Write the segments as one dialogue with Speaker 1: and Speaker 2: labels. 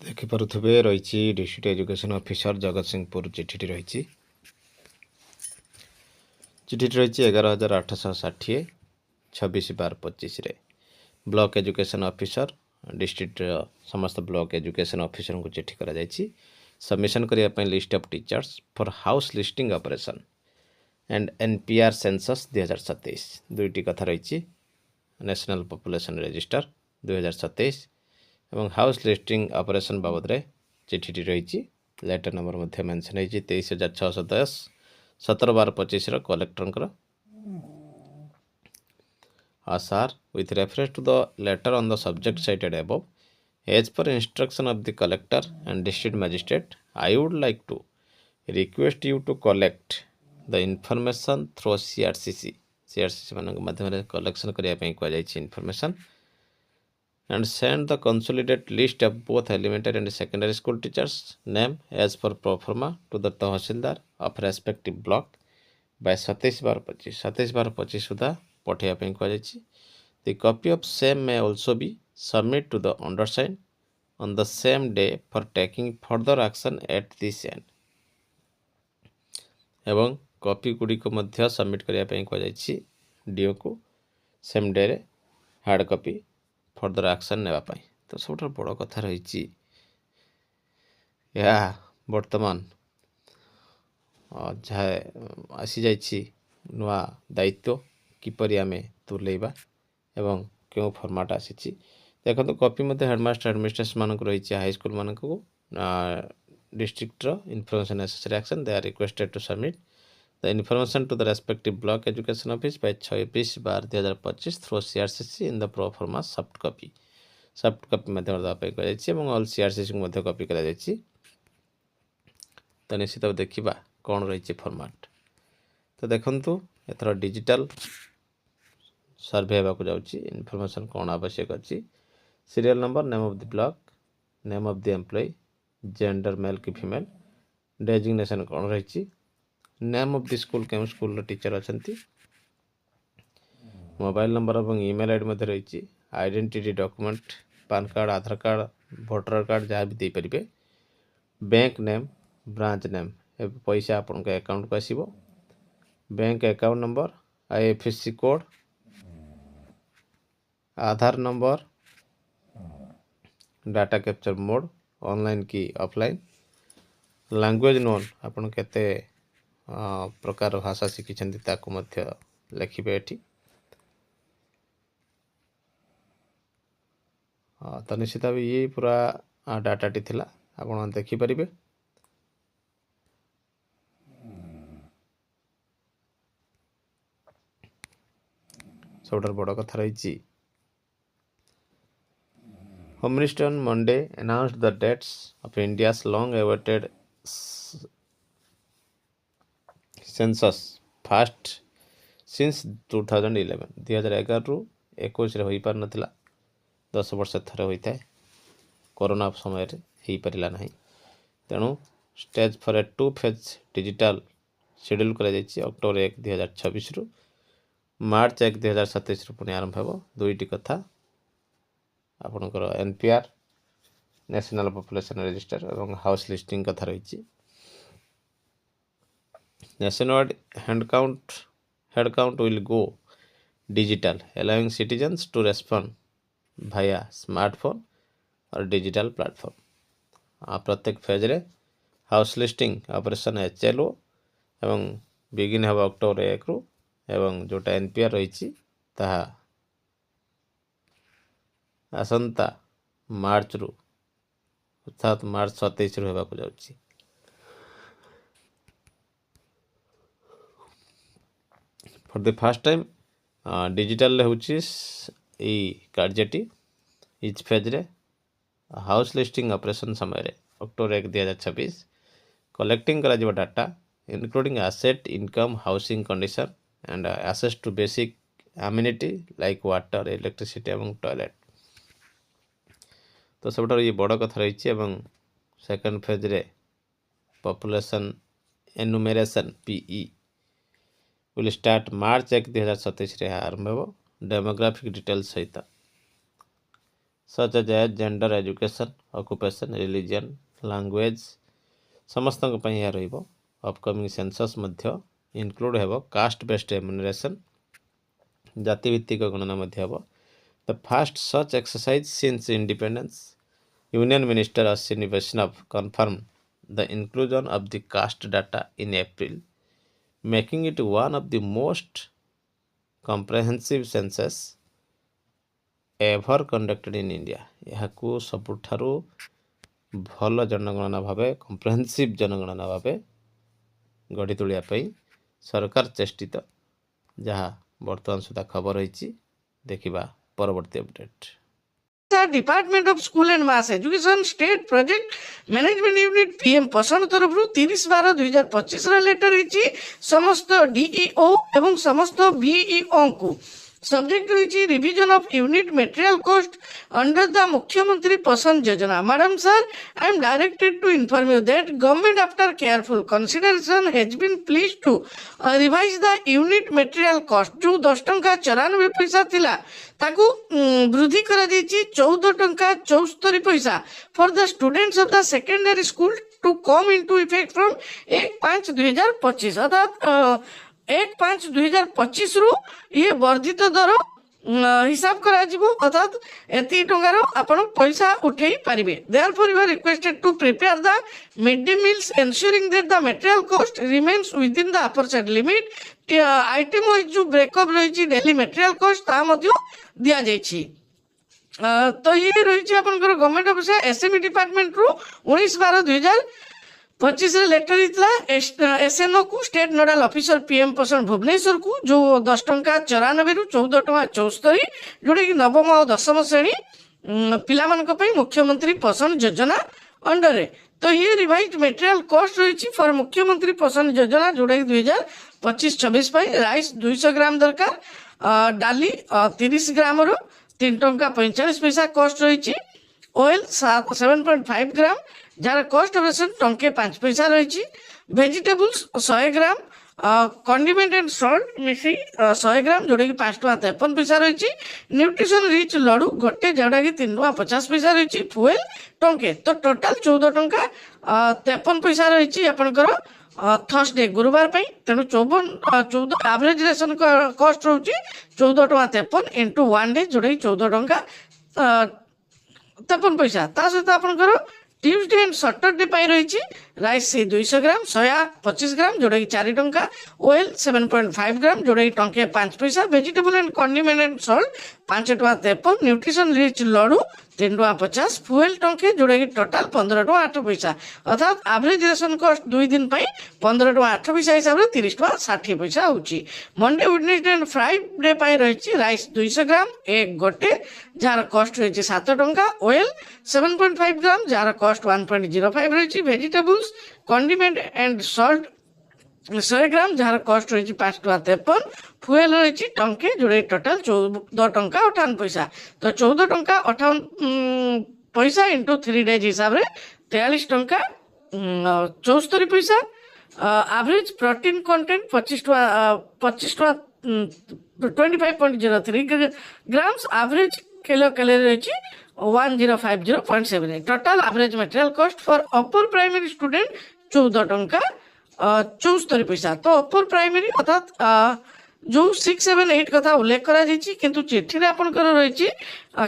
Speaker 1: देखिपे रही district education officer Jagatsinghpur चिठी रही चिठी रही 11,860 26/12/25 ब्लॉक एजुकेशन ऑफिसर डिस्ट्रिक्ट समस्त ब्लॉक एजुकेशन ऑफिसर को चिठी करा सबमिशन करने list of teachers for house listing operation and NPR census 2027 दुईटी कथा रही नेशनल पॉपुलेशन रजिस्टर 2027 एवं हाउस लिस्टिंग ऑपरेशन बाबद रे चिठी रही लेटर नंबर मेंशन है 23,610 17/12/25 collector sir with reference to the letter on the subject cited above as per instruction of the collector and district magistrate I would like to request you to collect the information through CRCC मान माध्यम collection करने को information and send the consolidated list of both elementary and secondary school teachers name as per pro forma to the Tahsildar of respective block by 27/12/25 सुधा पठाइबा को The copy of same may also be submitted to the undersigned on the same day for taking further action at this end एवं copy Gudi को मध्य submit करने को do को same day रे hard copy further action नेबाई तो सब बड़ कथा रही बर्तमान जहाँ आसी जाइए नुआ दायित्व किपरि आमे तुलेबा एवं क्यों फॉर्मेट आसी देखो कॉपी मध्य हेडमास्टर एडमिनिस्ट्रेशन मानक रही हाई स्कूल मानक district information necessary action they are requested to submit the information to the respective block education office by 26/12/2025 through CRCC in the pro forma soft copy माध्यम देवाई all CRCC को copy करा तो निश्चित देखा कौन रही फॉर्मेट तो देखंतु एथर डिजिटल सर्वे होगा जाऊँगी इनफॉरमेशन कौन आवश्यक अच्छी serial number name of the block name of the employee gender male कि फीमेल डेजिग्नेशन कौन रही नेम ऑफ द स्कूल क्यों स्कूल टीचर अच्छा मोबाइल नंबर और ईमेल आईडी मध्य रही identity document PAN card Aadhaar card voter card जहाँ भी देपारे बैंक नेम ब्रांच नेम पैसा आपण अकाउंट को आसो bank account number IFSC code Aadhaar number data capture mode online की ऑफलाइन लैंग्वेज नोन आपण केते प्रकार भाषा शिखिछन्ति ताको मध्य लिखिबे एठी तो निश्चित भाव ये पूरा डाटाटी थिला आपण देखि परिबे सबटार बड़ कथा रही Home Minister on Monday announced the dates of India's long-awaited census first since 2011 2011 रु 21 हो पार नथिला 10 वर्ष थरे होता है कोरोना समय हो पारा ना तेणु stage for a 2 phase digital schedule कर अक्टोबर 1 2026 रु मार्च 1 2027 पुणी आरंभ हो दुईटी कथा आपणकर एनपीआर नेशनल पॉपुलेशन रजिस्टर और हाउस लिस्टिंग कथा रही nationwide head count will go digital allowing citizens to respond भाया स्मार्टफोन और डिजिटल प्लेटफॉर्म प्रत्येक फेज रे हाउस लिस्टिंग ऑपरेशन एचएलओ एवं बिगिन हो अक्टोबर 1 रु एवं जोटा एनपीआर रही ताहा आसंता मार्च रु अर्थात मार्च 27 रु होगा जाउछि for the first time digital होछि ई कार्यटी इच फेज रे हाउस लिस्टिंग ऑपरेशन समय रे अक्टोबर 1 2026 कलेक्टिंग करा जिवो data including asset income housing condition and access to basic amenity like water electricity एवं टॉयलेट तो सब ये बड़ कथा रही सेकेंड फेज रे पॉपुलेशन एनुमेरेशन पीई विल स्टार्ट मार्च 1 2027 आरंभ हो डेमोग्राफिक डिटेल्स सहित such as gender education occupation religion language समस्त रहिबो। अपकमिंग सेंसस मध्य इनक्लूड हेबो। कास्ट बेस्ड रेम्युनरेशन जाति भित्तिक गणना मध्य हेबो। The first such exercise since independence union minister Ashwini Vaishnaw confirmed the inclusion of the caste data in April, making it one of the most comprehensive census ever conducted in India। यहाकू सबुठारु भल जनगणना भावे comprehensive जनगणना भावे गढ़ी तोलिया पई सरकार चेष्टित, जहाँ वर्तमान सुधा खबर होईची। देखिबा परवर्ती update.
Speaker 2: Department of school and mass education state project management unit PM पोषण तरफ 30/12/2025 लेटर होती समस्त डीईओ एवं समस्त बीईओ को। सब्जेक्ट रही revision of unit material cost under the Mukhyamantri Poshan Yojana. Madam sir, I am directed to inform you that government after careful consideration has been pleased to revise the unit material cost. जो 10 टंका 94 पैसा थिला ताकू वृद्धि करा दीची 14 टंका 74 पैसा for the students of the secondary school to come into effect from 1/5/2025। अर्थात 1/5/2025 रु ये वर्धित दर हिसाब करा जिवो। अर्थात एती टंगार आपण पैसा उठेई पारिबे। Therefore you are requested to prepare the mid day meals ensuring that the material cost remains within the upper side limit. Item wise जो ब्रेकअप रही डेली मटेरियल कॉस्ट ता मध्य दिया जाइछि। तो ये रही आपनकर गवर्नमेंट ऑफिस एसएमई डिपार्टमेंट रु 19/12/2025 लेटर होता एसएनओ को स्टेट नोडाल ऑफिसर पीएम पोषण भुवनेश्वर को जो 10 टंका 94 रु 14 टंका 74 जोड़ा कि नवम और दशम श्रेणी पिला मुख्यमंत्री पोषण योजना अंडर रे। तो ये रिवाइज मटेरियल कॉस्ट रही फॉर मुख्यमंत्री पोषण योजना जोड़ा कि 2025-26 राइस 200 ग्राम दरकार, डाली 30 ग्राम रो 3 टंका 45 पैसा कॉस्ट रही। ऑयल 7.5 ग्राम जार कॉस्ट ऑफ टंके 5 पैसा रही। Vegetables 100 gram, condiment and salt मिसी 100 ग्राम जोड़ा कि 5 टंका 53 पैसा रही। न्यूट्रिशन रिच लडू गोटे जोड़ा कि 3 टंका 50 पैसा रही। फुएल टंके, तो टोटाल 14 टंका 53 पैसा रही आपनकर थर्सडे गुरुवार पे। तेणु 14 एवरेज रेशन कॉस्ट रोची 14 टंका 53 इंटू 1 डे जोड़ा कि 14 टंका 53 पैसा। ता सहित आपनकर ट्यूजडे एंड सैटरडे पाई रही राइस 200 ग्राम, सोया 25 ग्राम जोड़ा कि 4 टंका, ऑयल 7.5 ग्राम जोड़ा कि टंके 5 पैसा, वेजिटेबल एंड कंडिमेंट एंड सॉल्ट 5 टंका 53, न्यूट्रिशन रिच लडू 3 टंका 50, फुएल टंके जोड़ा कि टोटाल 15 टंका 8 पैसा। अर्थात एवरेज रेशन कॉस्ट 2 दिन पर 15 टंका 8 पैसा हिसाब से 30 टंका 60 पैसा होची। मंडे वेडनेसडे एंड फ्राइडे पाई रही राइस 200 ग्राम, एग गोटे जार कॉस्ट रही 7 टंका, ऑयल 7.5 ग्राम जार कॉस्ट 1.05 रही, vegetables condiment and salt 100 gram जार कॉस्ट रही 5 टंका 53, फुएल रही टंके जोड़े टोटाल 14 टंका 58 पैसा। तो 14 टंका 58 पैसा इंटू 3 डेज हिसाब से 43 टंका 74 पैसा। एवरेज प्रोटीन कंटेंट 25 टंका 25.03 ग्राम्स, एवरेज किलो कैलोरी रही 1050.78। Total average material cost for upper primary student 14 टंका 74 पैसा। तो अपर प्राइमरी अर्थात जो 6, 7, 8 कथा उल्लेख करा किंतु चिठी रे आपनकर रही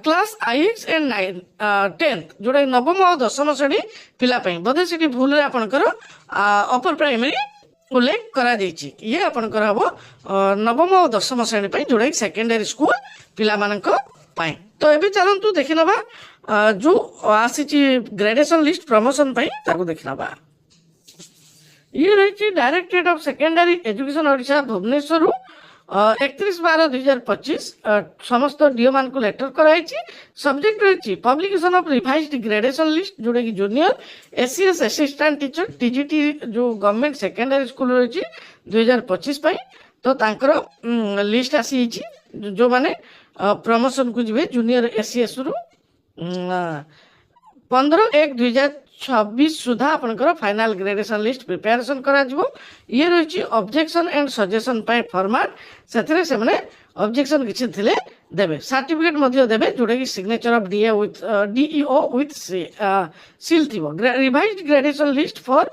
Speaker 2: क्लास आईएक्स एंड 9 10 जोड़ा नवम और दशम श्रेणी पिला बोधे से भूल आपनकर अपर प्राइमरी उल्लेख करा ये आपनकर हम नवम और दशम श्रेणी जोड़ा सेकेंडरी स्कूल पिला तो ये चलतु देखी नवा जो आसी ग्रेडेशन लिस्ट प्रमोशन देखी नवा। ये रही directorate of secondary education Odisha Bhubaneswar 31/12/2025 समस्त डीओ मान को लेटर कराई। सब्जेक्ट रही publication of revised gradation list जोड़ा कि junior SCS assistant teacher TGT जो गवर्नमेंट सेकेंडरी स्कूल रही 2025 तो तांकर लिस्ट आसी जो माने प्रमोशन को जीवे जूनियर एससीएस रु 15/1/2026 सुधा आपनकर फाइनल ग्रेडेशन लिस्ट प्रिपेरेशन करा जिवो। ये रही ऑब्जेक्शन एंड सजेशन फॉर्मेट से ऑब्जेक्शन किसी थिले देवे सर्टिफिकेट मध्य देवे जोटा कि signature of DA with DEO with seal थी revised graduation list for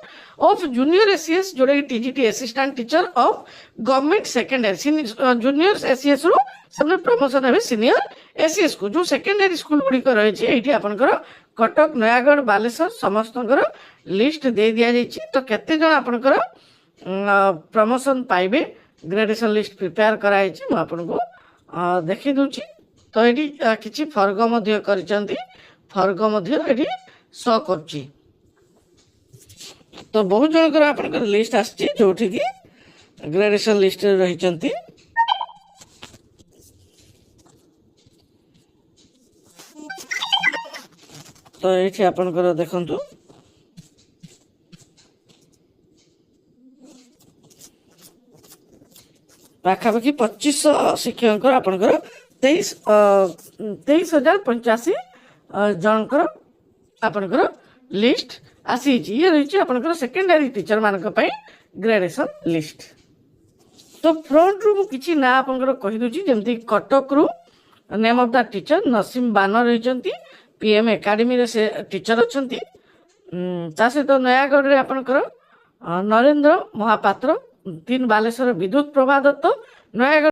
Speaker 2: of junior ACS जोटा कि TGT assistant teacher of government secondary junior ACS रु सबने प्रमोशन है सीनियर एसीएस को जो सेकेंडरी स्कूल गुड़िक रही है आपंकर कटक नयागढ़ बालेश्वर समस्त लिस्ट दे दि जाइए तो केते जन आपंकर प्रमोशन पाइबे ग्रेजुएशन लिस्ट प्रिपेयर कराई आपको देखी दूची तो ये किसी फर्ग फर्ग शो कर तो बहुत जनकर आप लिस्ट आसची जो कि ग्रेजुएशन लिस्ट रही तो ये आपंकर देखु पाखापाखि 2500 शिक्षक आपंकर 23,085 जनकर आपंकर लिस्ट आसी ये रही आपंकर सेकेंडरी टीचर मान ग्रेजुएशन लिस्ट तो फ्रंट रु किसी ना आपंकर कहीदे जमी कटक रु name of the teacher Naseem बानर रही पीएम एकेडमी से टीचर अच्छा सहित नयागढ़ में आपंकर नरेंद्र महापात्र 3 बालेश्वर विद्युत प्रभा दत्त नयागढ़